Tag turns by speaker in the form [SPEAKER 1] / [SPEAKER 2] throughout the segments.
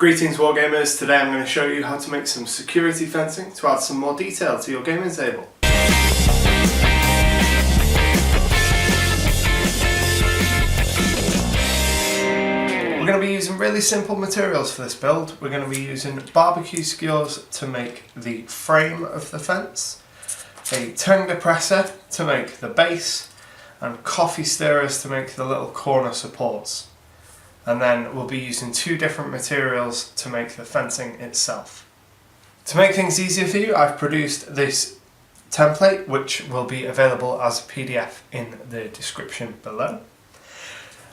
[SPEAKER 1] Greetings Wargamers, today I'm going to show you how to make some security fencing to add some more detail to your gaming table. We're going to be using really simple materials for this build. We're going to be using barbecue skewers to make the frame of the fence, a tongue depressor to make the base, and coffee stirrers to make the little corner supports. And then we'll be using two different materials to make the fencing itself. To make things easier for you, I've produced this template which will be available as a PDF in the description below.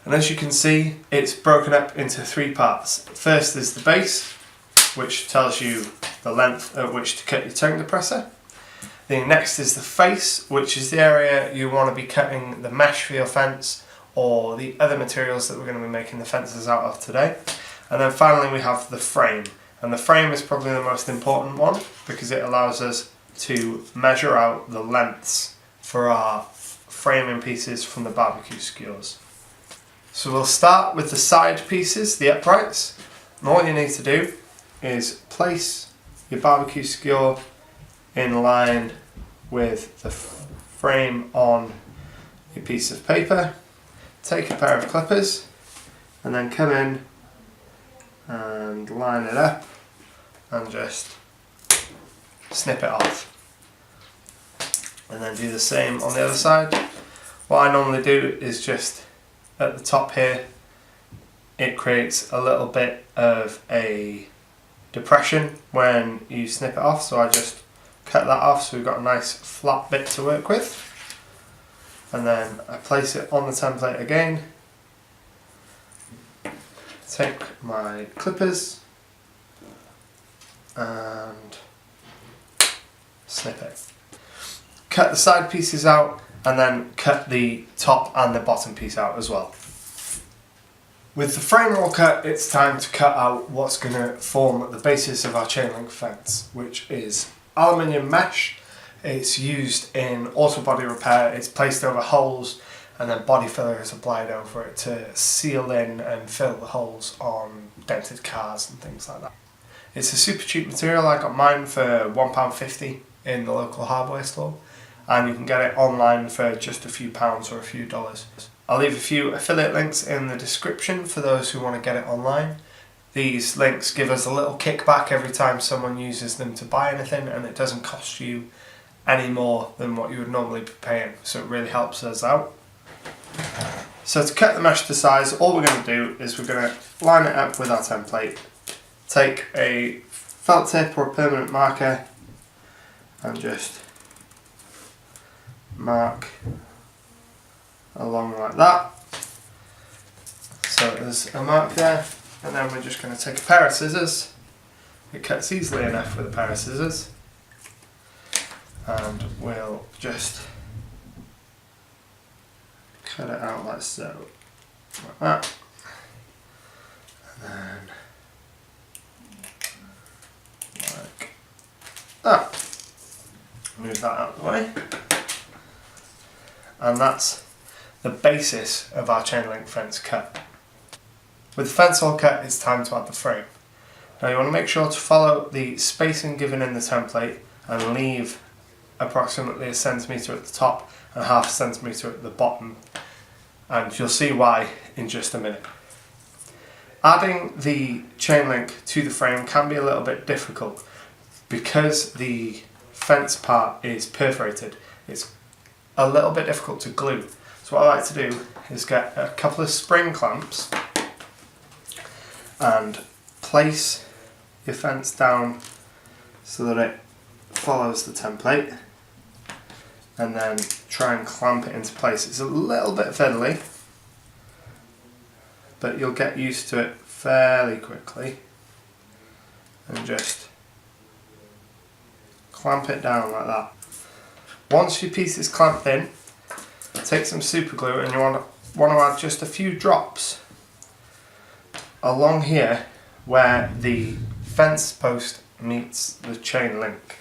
[SPEAKER 1] And as you can see, it's broken up into three parts. First is the base, which tells you the length at which to cut your tongue depressor. The next is the face, which is the area you want to be cutting the mesh for your fence or the other materials that we're going to be making the fences out of today. And then finally we have the frame. And the frame is probably the most important one because it allows us to measure out the lengths for our framing pieces from the barbecue skewers. So we'll start with the side pieces, the uprights. And all you need to do is place your barbecue skewer in line with the frame on your piece of paper. Take a pair of clippers and then come in and line it up and just snip it off. And then do the same on the other side. What I normally do is just at the top here, it creates a little bit of a depression when you snip it off, so I just cut that off so we've got a nice flat bit to work with. And then I place it on the template again, take my clippers and snip it. Cut the side pieces out and then cut the top and the bottom piece out as well. With the frame all cut, it's time to cut out what's going to form the basis of our chain link fence, which is aluminium mesh. It's used in auto body repair. It's placed over holes and then body filler is applied over it to seal in and fill the holes on dented cars and things like that. It's a super cheap material. I got mine for £1.50 in the local hardware store, and you can get it online for just a few pounds or a few dollars. I'll leave a few affiliate links in the description for those who want to get it online. These links give us a little kickback every time someone uses them to buy anything, and it doesn't cost you any more than what you would normally be paying, so it really helps us out. So to cut the mesh to size, all we're going to do is we're going to line it up with our template, take a felt tip or a permanent marker and just mark along like that. So there's a mark there, and then we're just going to take a pair of scissors. It cuts easily enough with a pair of scissors. And we'll just cut it out like so, like that, and then like that. Move that out of the way, and that's the basis of our chain link fence cut. With the fence all cut, it's time to add the frame. Now you want to make sure to follow the spacing given in the template and leave approximately 1 centimetre at the top and 0.5 centimetre at the bottom, and you'll see why in just a minute. Adding the chain link to the frame can be a little bit difficult because the fence part is perforated. It's a little bit difficult to glue, so what I like to do is get a couple of spring clamps and place your fence down so that it follows the template, and then try and clamp it into place. It's a little bit fiddly, but you'll get used to it fairly quickly, and just clamp it down like that. Once your piece is clamped in, take some super glue and you want to add just a few drops along here where the fence post meets the chain link.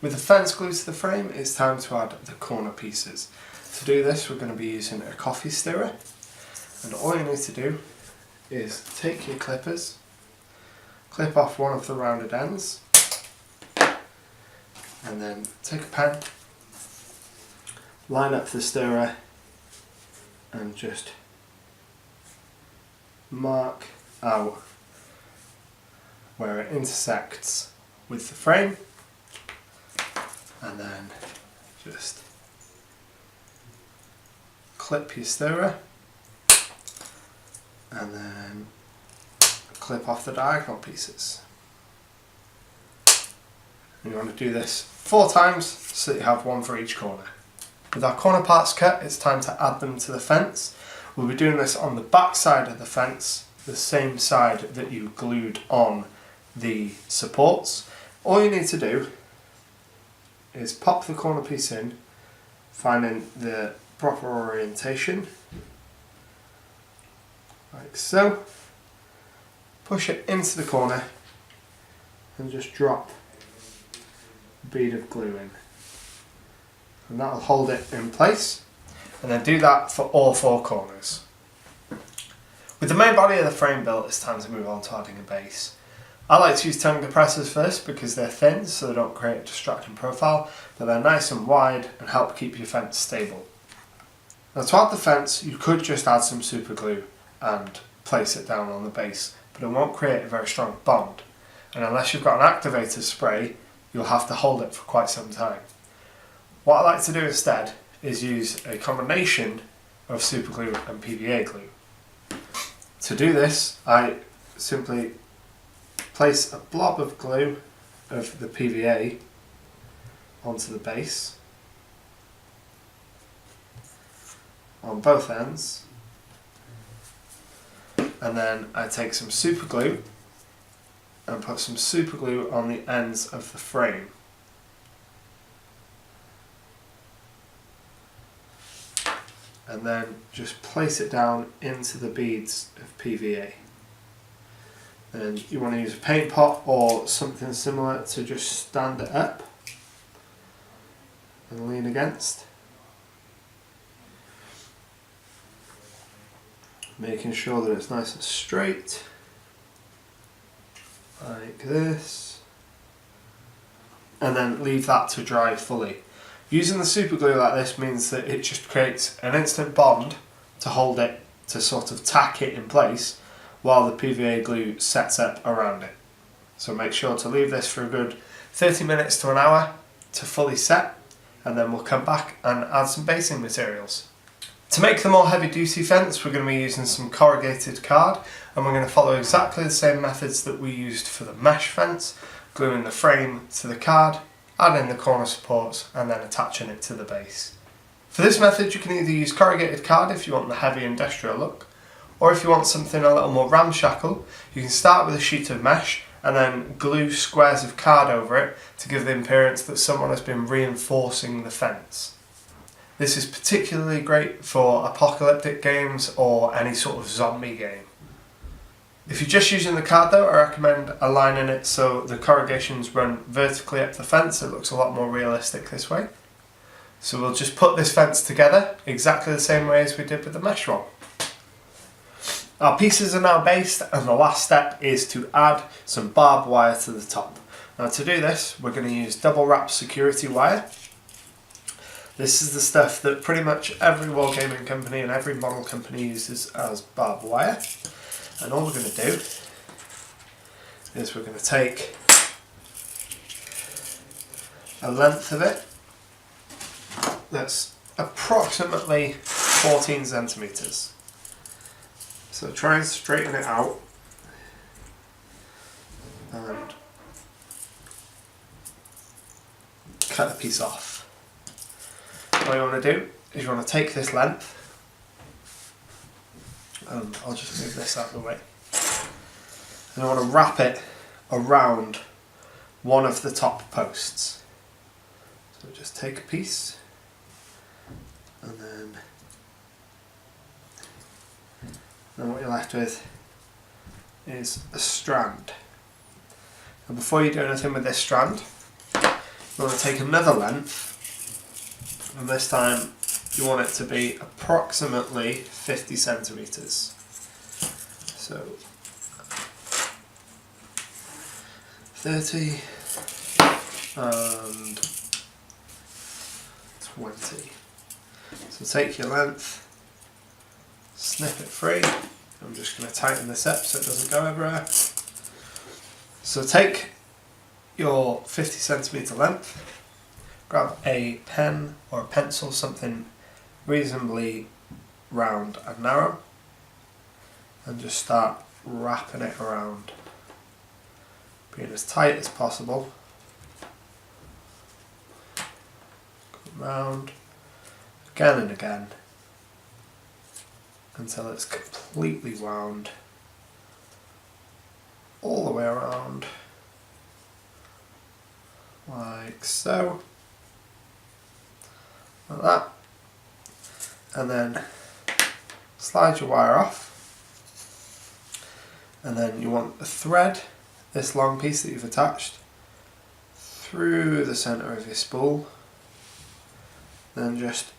[SPEAKER 1] With the fence glued to the frame, it's time to add the corner pieces. To do this, we're going to be using a coffee stirrer, and all you need to do is take your clippers, clip off one of the rounded ends, and then take a pen, line up the stirrer and just mark out where it intersects with the frame, and then just clip your stirrer and then clip off the diagonal pieces. And you want to do this 4 times so that you have one for each corner. With our corner parts cut, it's time to add them to the fence. We'll be doing this on the back side of the fence, the same side that you glued on the supports. All you need to do is pop the corner piece in, finding the proper orientation, like so. Push it into the corner and just drop a bead of glue in. And that'll hold it in place. And then do that for all 4 corners. With the main body of the frame built, it's time to move on to adding a base. I like to use tongue depressors first because they're thin, so they don't create a distracting profile, but they're nice and wide and help keep your fence stable. Now, to add the fence, you could just add some super glue and place it down on the base, but it won't create a very strong bond. And unless you've got an activator spray, you'll have to hold it for quite some time. What I like to do instead is use a combination of super glue and PVA glue. To do this, I simply place a blob of glue of the PVA onto the base on both ends, and then I take some super glue and put some super glue on the ends of the frame. And then just place it down into the beads of PVA. And you want to use a paint pot or something similar to just stand it up and lean against. Making sure that it's nice and straight, like this. And then leave that to dry fully. Using the super glue like this means that it just creates an instant bond to hold it, to sort of tack it in place while the PVA glue sets up around it. So make sure to leave this for a good 30 minutes to an hour to fully set, and then we'll come back and add some basing materials. To make the more heavy duty fence, we're going to be using some corrugated card, and we're going to follow exactly the same methods that we used for the mesh fence, gluing the frame to the card, adding the corner supports and then attaching it to the base. For this method, you can either use corrugated card if you want the heavy industrial look, or if you want something a little more ramshackle, you can start with a sheet of mesh and then glue squares of card over it to give the appearance that someone has been reinforcing the fence. This is particularly great for apocalyptic games or any sort of zombie game. If you're just using the card though, I recommend aligning it so the corrugations run vertically up the fence. It looks a lot more realistic this way. So we'll just put this fence together exactly the same way as we did with the mesh one. Our pieces are now based, and the last step is to add some barbed wire to the top. Now to do this, we're going to use double wrap security wire. This is the stuff that pretty much every wargaming company and every model company uses as barbed wire. And all we're going to do is we're going to take a length of it that's approximately 14 centimetres. So try and straighten it out and cut a piece off. What you want to do is you want to take this length, and I'll just move this out of the way, and I want to wrap it around one of the top posts. So just take a piece and then what you're left with is a strand. And before you do anything with this strand, you want to take another length, and this time you want it to be approximately 50 centimetres. So 30 and 20. So take your length, snip it free. I'm just going to tighten this up so it doesn't go everywhere. So take your 50 centimetre length, grab a pen or a pencil, something reasonably round and narrow, and just start wrapping it around, being as tight as possible. Come round again and again until it's completely wound all the way around, like so, like that, and then slide your wire off, and then you want the thread, this long piece that you've attached, through the centre of your spool. Then just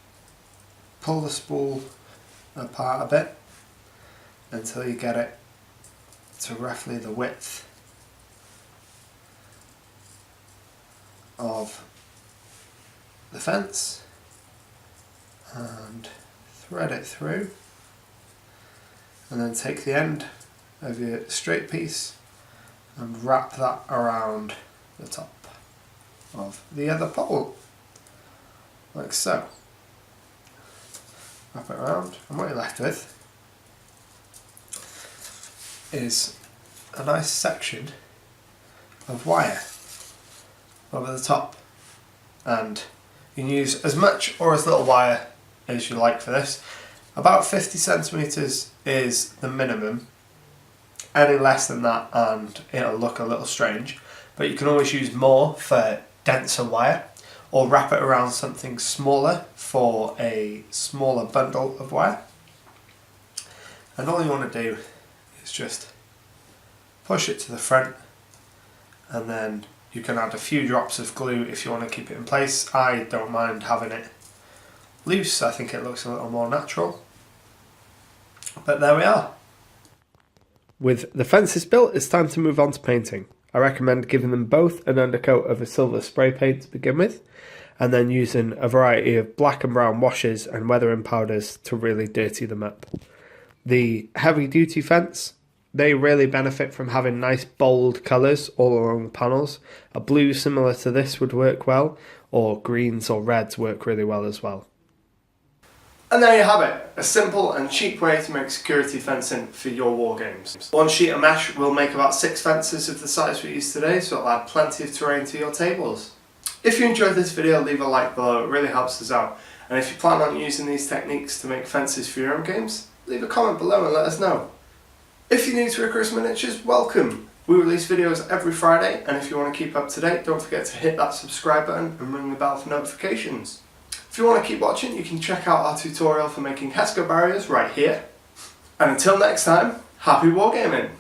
[SPEAKER 1] pull the spool apart a bit until you get it to roughly the width of the fence, and thread it through, and then take the end of your straight piece and wrap that around the top of the other pole, like so. Wrap it around, and what you're left with is a nice section of wire over the top, and you can use as much or as little wire as you like for this. About 50 centimetres is the minimum. Any less than that and it'll look a little strange, but you can always use more for denser wire, or wrap it around something smaller for a smaller bundle of wire. And all you want to do is just push it to the front, and then you can add a few drops of glue if you want to keep it in place. I don't mind having it loose, I think it looks a little more natural. But there we are. With the fences built, it's time to move on to painting. I recommend giving them both an undercoat of a silver spray paint to begin with, and then using a variety of black and brown washes and weathering powders to really dirty them up. The heavy duty fence, they really benefit from having nice bold colours all along the panels. A blue similar to this would work well, or greens or reds work really well as well. And there you have it, a simple and cheap way to make security fencing for your war games. One sheet of mesh will make about 6 fences of the size we used today, so it'll add plenty of terrain to your tables. If you enjoyed this video, leave a like below, it really helps us out. And if you plan on using these techniques to make fences for your own games, leave a comment below and let us know. If you're new to Icarus Miniatures, welcome! We release videos every Friday, and if you want to keep up to date, don't forget to hit that subscribe button and ring the bell for notifications. If you want to keep watching, you can check out our tutorial for making Hesco barriers right here. And until next time, happy wargaming!